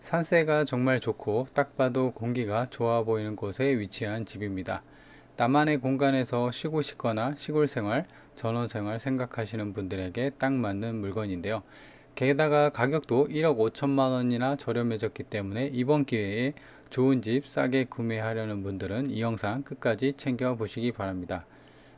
산세가 정말 좋고 딱 봐도 공기가 좋아 보이는 곳에 위치한 집입니다. 나만의 공간에서 쉬고 싶거나 시골 생활, 전원 생활 생각하시는 분들에게 딱 맞는 물건인데요. 게다가 가격도 1억 5천만 원이나 저렴해졌기 때문에 이번 기회에 좋은 집 싸게 구매하려는 분들은 이 영상 끝까지 챙겨 보시기 바랍니다.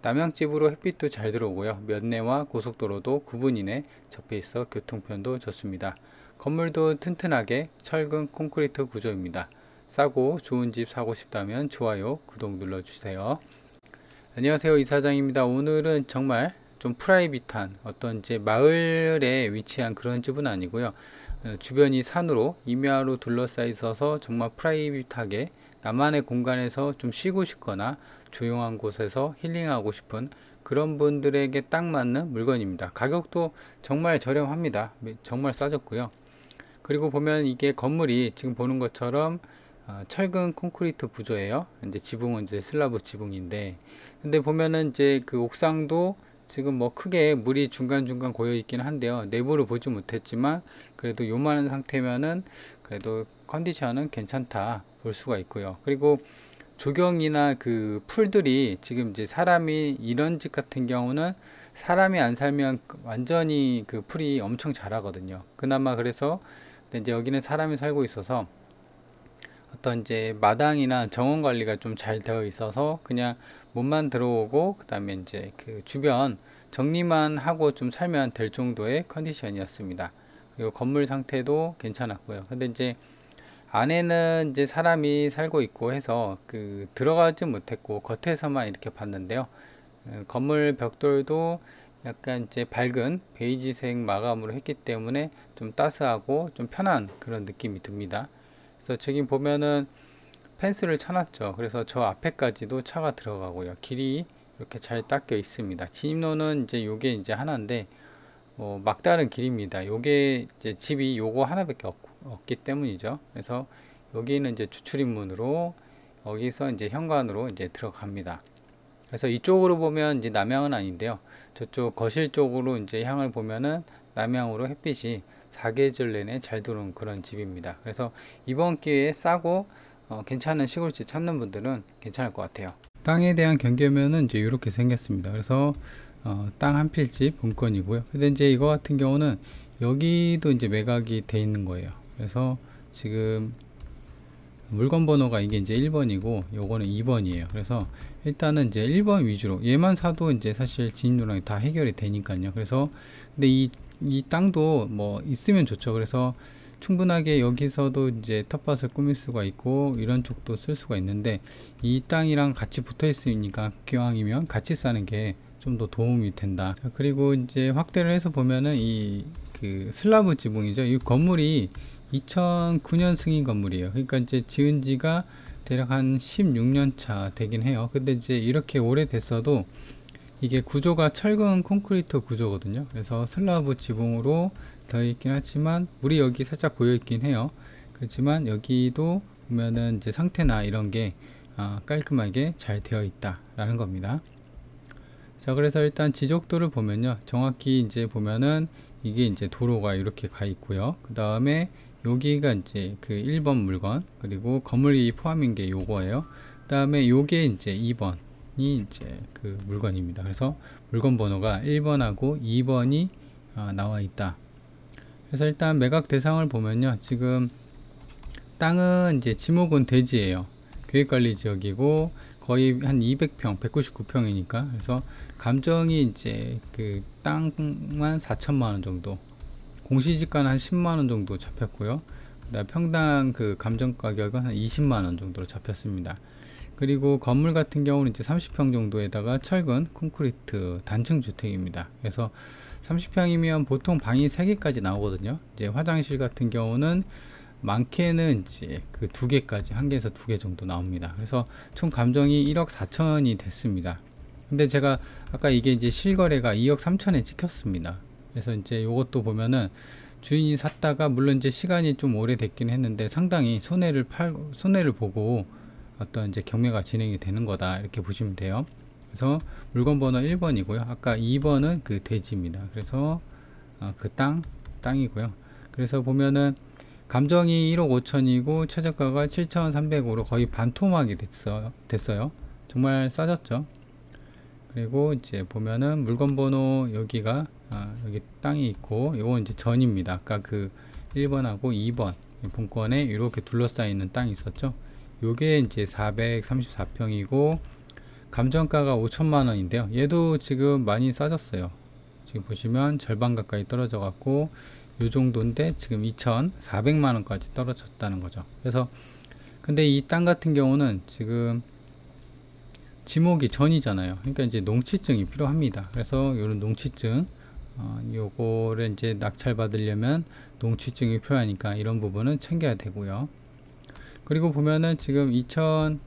남양집으로 햇빛도 잘 들어오고요. 면내와 고속도로도 9분 이내 접해 있어 교통편도 좋습니다. 건물도 튼튼하게 철근 콘크리트 구조입니다. 싸고 좋은 집 사고 싶다면 좋아요, 구독 눌러주세요. 안녕하세요, 이사장입니다. 오늘은 정말 좀 프라이빗한 어떤 이제 마을에 위치한 그런 집은 아니고요. 주변이 산으로 임야로 둘러싸여 있어서 정말 프라이빗하게 나만의 공간에서 좀 쉬고 싶거나 조용한 곳에서 힐링하고 싶은 그런 분들에게 딱 맞는 물건입니다. 가격도 정말 저렴합니다. 정말 싸졌고요. 그리고 보면 이게 건물이 지금 보는 것처럼 철근 콘크리트 구조예요. 이제 지붕은 이제 슬라브 지붕인데, 근데 보면은 이제 그 옥상도 지금 뭐 크게 물이 중간중간 고여 있긴 한데요. 내부를 보지 못했지만 그래도 요만한 상태면은 그래도 컨디션은 괜찮다 볼 수가 있고요. 그리고 조경이나 그 풀들이 지금 이제 사람이 이런 집 같은 경우는 사람이 안 살면 완전히 그 풀이 엄청 자라거든요. 그나마 그래서 근데 이제 여기는 사람이 살고 있어서 어떤 이제 마당이나 정원 관리가 좀 잘 되어 있어서 그냥 몸만 들어오고 그 다음에 이제 그 주변 정리만 하고 좀 살면 될 정도의 컨디션이었습니다. 그리고 건물 상태도 괜찮았고요. 근데 이제 안에는 이제 사람이 살고 있고 해서 그 들어가지 못했고 겉에서만 이렇게 봤는데요. 건물 벽돌도 약간 이제 밝은 베이지색 마감으로 했기 때문에 좀 따스하고 좀 편한 그런 느낌이 듭니다. 그래서 저기 보면은 펜스를 쳐놨죠. 그래서 저 앞에까지도 차가 들어가고요. 길이 이렇게 잘 닦여 있습니다. 진입로는 이제 요게 이제 하나인데 뭐 막다른 길입니다. 요게 이제 집이 요거 하나밖에 없기 때문이죠. 그래서 여기는 이제 주출입문으로 여기서 이제 현관으로 이제 들어갑니다. 그래서 이쪽으로 보면 이제 남향은 아닌데요. 저쪽 거실 쪽으로 이제 향을 보면은 남향으로 햇빛이 사계절 내내 잘 들어오는 그런 집입니다. 그래서 이번 기회에 싸고 괜찮은 시골집 찾는 분들은 괜찮을 것 같아요. 땅에 대한 경계면은 이제 이렇게 생겼습니다. 그래서 땅 한 필지 분권이고요. 근데 이제 이거 같은 경우는 여기도 이제 매각이 돼 있는 거예요. 그래서 지금 물건 번호가 이게 이제 1번이고 요거는 2번이에요. 그래서 일단은 이제 1번 위주로 얘만 사도 이제 사실 진입로랑이 다 해결이 되니까요. 그래서 근데 이 땅도 뭐 있으면 좋죠. 그래서 충분하게 여기서도 이제 텃밭을 꾸밀 수가 있고 이런 쪽도 쓸 수가 있는데 이 땅이랑 같이 붙어 있으니까 기왕이면 같이 사는 게 좀 더 도움이 된다. 그리고 이제 확대를 해서 보면은 이 그 슬라브 지붕이죠. 이 건물이 2009년 승인 건물이에요. 그러니까 이제 지은 지가 대략 한 16년 차 되긴 해요. 근데 이제 이렇게 오래됐어도 이게 구조가 철근 콘크리트 구조거든요. 그래서 슬라브 지붕으로 되어 있긴 하지만 물이 여기 살짝 고여 있긴 해요. 그렇지만 여기도 보면은 이제 상태나 이런 게 깔끔하게 잘 되어 있다 라는 겁니다. 자, 그래서 일단 지적도를 보면요, 정확히 이제 보면은 이게 이제 도로가 이렇게 가 있고요. 그 다음에 여기가 이제 그 1번 물건, 그리고 건물이 포함인 게 요거예요. 그 다음에 요게 이제 2번이 이제 그 물건입니다. 그래서 물건 번호가 1번하고 2번이 나와 있다. 그래서 일단 매각 대상을 보면요, 지금 땅은 이제 지목은 대지예요. 계획관리 지역이고 거의 한 200평, 199평이니까. 그래서 감정이 이제 그 땅만 4천만원 정도, 공시지가는 한 10만원 정도 잡혔고요. 그다음 평당 그 감정 가격은 한 20만원 정도로 잡혔습니다. 그리고 건물 같은 경우는 이제 30평 정도에다가 철근 콘크리트 단층 주택입니다. 그래서 30평이면 보통 방이 3개까지 나오거든요. 이제 화장실 같은 경우는 많게는 이제 그 2개까지, 1개에서 2개 정도 나옵니다. 그래서 총 감정이 1억 4천이 됐습니다. 근데 제가 아까 이게 이제 실거래가 2억 3천에 찍혔습니다. 그래서 이제 요것도 보면은 주인이 샀다가 물론 이제 시간이 좀 오래됐긴 했는데 상당히 손해를 보고 어떤 이제 경매가 진행이 되는 거다 이렇게 보시면 돼요. 그래서 물건 번호 1번이고요. 아까 2번은 그 대지입니다. 그래서 그 땅이고요. 그래서 보면은 감정이 1억 5천이고 최저가가 7,300으로 거의 반토막이 됐어요. 정말 싸졌죠. 그리고 이제 보면은 물건 번호 여기가 여기 땅이 있고 요건 이제 전입니다. 아까 그 1번하고 2번 본권에 이렇게 둘러싸여 있는 땅이 있었죠. 요게 이제 434평이고 감정가가 5천만 원인데요. 얘도 지금 많이 싸졌어요. 지금 보시면 절반 가까이 떨어져 갖고 요 정도인데 지금 2,400만 원까지 떨어졌다는 거죠. 그래서 근데 이 땅 같은 경우는 지금 지목이 전이잖아요. 그러니까 이제 농취증이 필요합니다. 그래서 요런 농취증 요거를 이제 낙찰 받으려면 농취증이 필요하니까 이런 부분은 챙겨야 되고요. 그리고 보면은 지금 2018년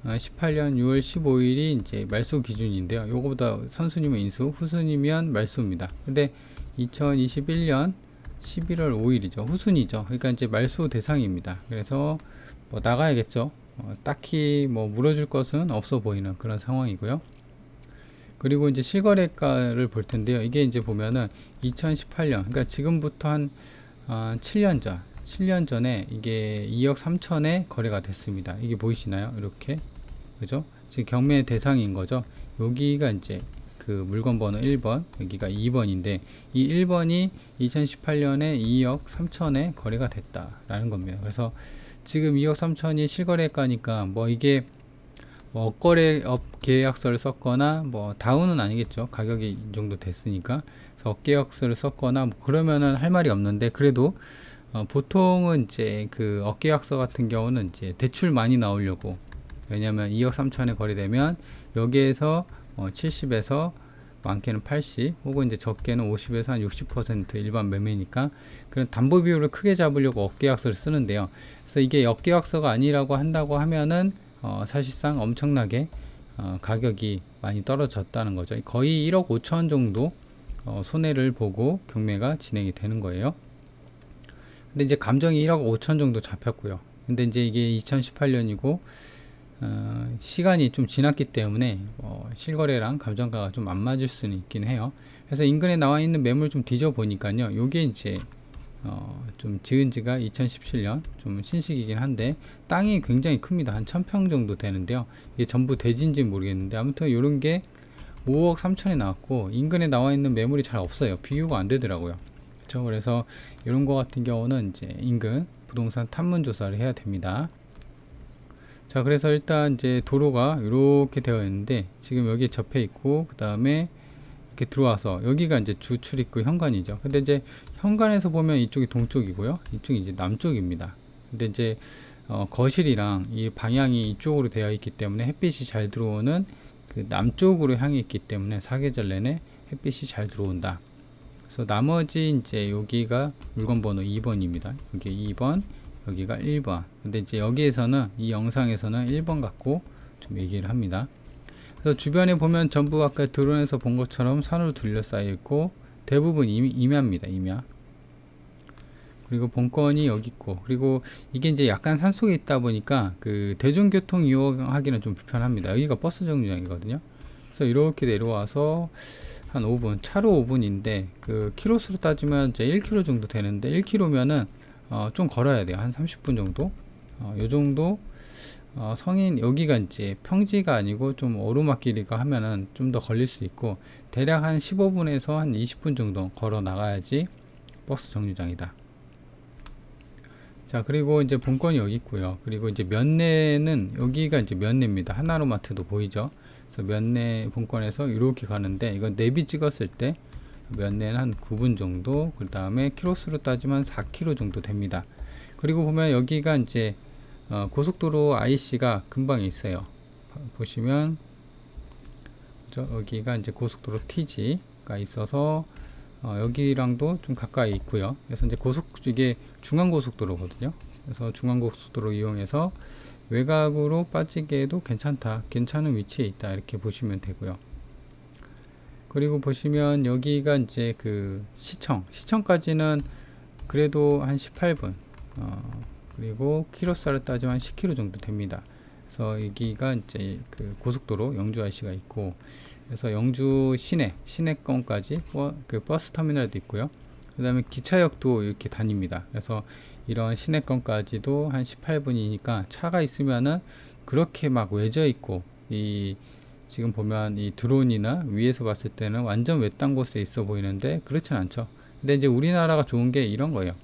6월 15일이 이제 말소 기준인데요. 요거보다 선순위면 인수, 후순위면 말소입니다. 근데 2021년 11월 5일이죠. 후순위죠. 그러니까 이제 말소 대상입니다. 그래서 뭐 나가야겠죠. 딱히 뭐 물어줄 것은 없어 보이는 그런 상황이고요. 그리고 이제 실거래가를 볼 텐데요. 이게 이제 보면은 2018년, 그러니까 지금부터 한 7년 전에 이게 2억 3천에 거래가 됐습니다. 이게 보이시나요? 이렇게. 그죠? 지금 경매 대상인 거죠. 여기가 이제 그 물건 번호 1번, 여기가 2번인데 이 1번이 2018년에 2억 3천에 거래가 됐다라는 겁니다. 그래서 지금 2억 3천이 실거래가니까 뭐 이게 뭐 업거래업 계약서를 썼거나 뭐 다운은 아니겠죠. 가격이 이 정도 됐으니까. 그래서 업계약서를 썼거나 뭐 그러면은 할 말이 없는데 그래도 보통은 이제 그 업계약서 같은 경우는 이제 대출 많이 나오려고, 왜냐면 2억 3천에 거래되면 여기에서 70에서 많게는 80 혹은 이제 적게는 50에서 한 60% 일반 매매니까 그런 담보 비율을 크게 잡으려고 업계약서를 쓰는데요. 그래서 이게 업계약서가 아니라고 한다고 하면은 사실상 엄청나게 가격이 많이 떨어졌다는 거죠. 거의 1억 5천 정도 손해를 보고 경매가 진행이 되는 거예요. 근데 이제 감정이 1억 5천 정도 잡혔고요. 근데 이제 이게 2018년이고 시간이 좀 지났기 때문에 실거래랑 감정가가 좀 안 맞을 수는 있긴 해요. 그래서 인근에 나와 있는 매물 좀 뒤져 보니까요. 요게 이제 좀 지은 지가 2017년 좀 신식이긴 한데 땅이 굉장히 큽니다. 한 1000평 정도 되는데요. 이게 전부 대지인지 모르겠는데 아무튼 요런 게 5억 3천에 나왔고 인근에 나와 있는 매물이 잘 없어요. 비교가 안 되더라고요. 그렇죠? 그래서 이런 거 같은 경우는 이제 인근 부동산 탐문 조사를 해야 됩니다. 자, 그래서 일단 이제 도로가 이렇게 되어 있는데 지금 여기에 접해 있고 그 다음에 이렇게 들어와서 여기가 이제 주 출입구 현관이죠. 근데 이제 현관에서 보면 이쪽이 동쪽이고요. 이쪽이 이제 남쪽입니다. 근데 이제 거실이랑 이 방향이 이쪽으로 되어 있기 때문에 햇빛이 잘 들어오는 그 남쪽으로 향해 있기 때문에 사계절 내내 햇빛이 잘 들어온다. 그래서 나머지 이제 여기가 물건 번호 2번입니다. 여기 2번, 여기가 1번. 근데 이제 여기에서는 이 영상에서는 1번 갖고 좀 얘기를 합니다. 그래서 주변에 보면 전부 아까 드론에서 본 것처럼 산으로 둘러싸여 있고 대부분 임야입니다. 임야. 그리고 본건이 여기 있고, 그리고 이게 이제 약간 산속에 있다 보니까 그 대중교통 이용하기는 좀 불편합니다. 여기가 버스 정류장이거든요. 그래서 이렇게 내려와서 한 5분, 차로 5분인데 그 키로수로 따지면 이제 1km 정도 되는데 1km면은 좀 걸어야 돼요. 한 30분 정도. 요 정도 성인 여기가 이제 평지가 아니고 좀 오르막길이가 하면은 좀 더 걸릴 수 있고 대략 한 15분에서 한 20분 정도 걸어 나가야지 버스 정류장이다. 자, 그리고 이제 본건이 여기 있고요. 그리고 이제 면내는 여기가 이제 면내입니다. 하나로마트도 보이죠? 그래서 면내 본건에서 이렇게 가는데 이건 내비 찍었을 때 면내는 한 9분 정도, 그 다음에 키로수로 따지면 4km 정도 됩니다. 그리고 보면 여기가 이제 고속도로 IC가 근방에 있어요. 보시면 여기가 이제 고속도로 TG가 있어서 여기랑도 좀 가까이 있고요. 그래서 이제 이게 중앙고속도로거든요. 그래서 중앙고속도로 이용해서 외곽으로 빠지기에도 괜찮은 위치에 있다, 이렇게 보시면 되고요. 그리고 보시면 여기가 이제 그 시청까지는 그래도 한 18분, 그리고 키로수를 따지면 10km 정도 됩니다. 그래서 여기가 이제 그 고속도로 영주 IC가 있고, 그래서 영주 시내권까지 그 버스 터미널도 있고요. 그 다음에 기차역도 이렇게 다닙니다. 그래서 이런 시내권까지도 한 18분이니까 차가 있으면은 그렇게 막 외져 있고, 이 지금 보면 이 드론이나 위에서 봤을 때는 완전 외딴 곳에 있어 보이는데 그렇진 않죠. 근데 이제 우리나라가 좋은 게 이런 거예요.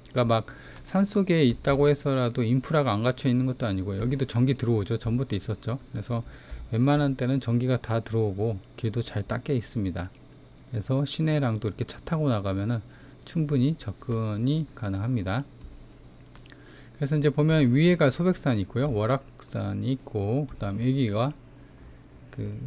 그러니까 막 산속에 있다고 해서라도 인프라가 안 갖춰 있는 것도 아니고, 여기도 전기 들어오죠. 전부터 있었죠. 그래서 웬만한 때는 전기가 다 들어오고 길도 잘 닦여 있습니다. 그래서 시내랑도 이렇게 차 타고 나가면은 충분히 접근이 가능합니다. 그래서 이제 보면 위에가 소백산이 있고요, 월악산이 있고, 그 다음에 여기가 그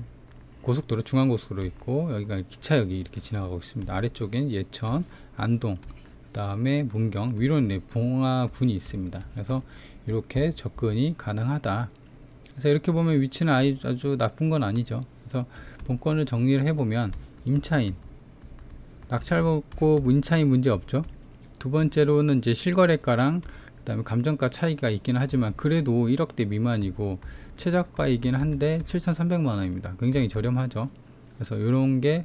고속도로, 중앙고속도로 있고, 여기가 기차역이 이렇게 지나가고 있습니다. 아래쪽엔 예천, 안동, 그 다음에 문경, 위로는 봉화군이 있습니다. 그래서 이렇게 접근이 가능하다. 그래서 이렇게 보면 위치는 아주 나쁜 건 아니죠. 그래서 본건을 정리를 해보면 임차인, 낙찰받고 임차인 문제 없죠. 두 번째로는 이제 실거래가랑 그 다음에 감정가 차이가 있긴 하지만 그래도 1억대 미만이고 최저가이긴 한데 7,300만원입니다. 굉장히 저렴하죠. 그래서 이런 게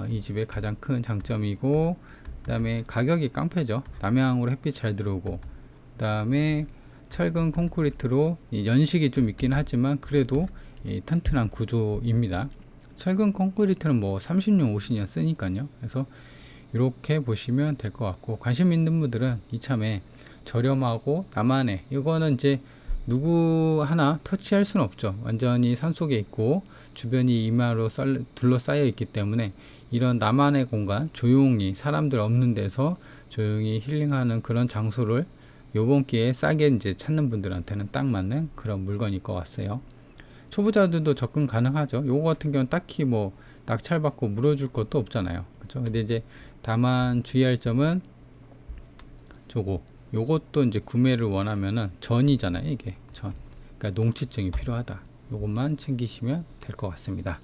이 집의 가장 큰 장점이고, 그 다음에 가격이 깡패죠. 남향으로 햇빛 잘 들어오고, 그 다음에 철근 콘크리트로 연식이 좀 있긴 하지만 그래도 튼튼한 구조입니다. 철근 콘크리트는 뭐 30년 50년 쓰니까요. 그래서 이렇게 보시면 될 것 같고, 관심 있는 분들은 이참에 저렴하고 나만의, 이거는 이제 누구 하나 터치할 수는 없죠. 완전히 산속에 있고 주변이 이마로 둘러싸여 있기 때문에 이런 나만의 공간, 조용히 사람들 없는 데서 조용히 힐링하는 그런 장소를 요번 기회에 싸게 이제 찾는 분들한테는 딱 맞는 그런 물건일 것 같아요. 초보자들도 접근 가능하죠. 요거 같은 경우는 딱히 뭐 낙찰받고 물어줄 것도 없잖아요. 그렇죠? 근데 이제 다만 주의할 점은 요것도 이제 구매를 원하면은 전이잖아요. 이게 전. 그러니까 농지증이 필요하다. 요것만 챙기시면 될 것 같습니다.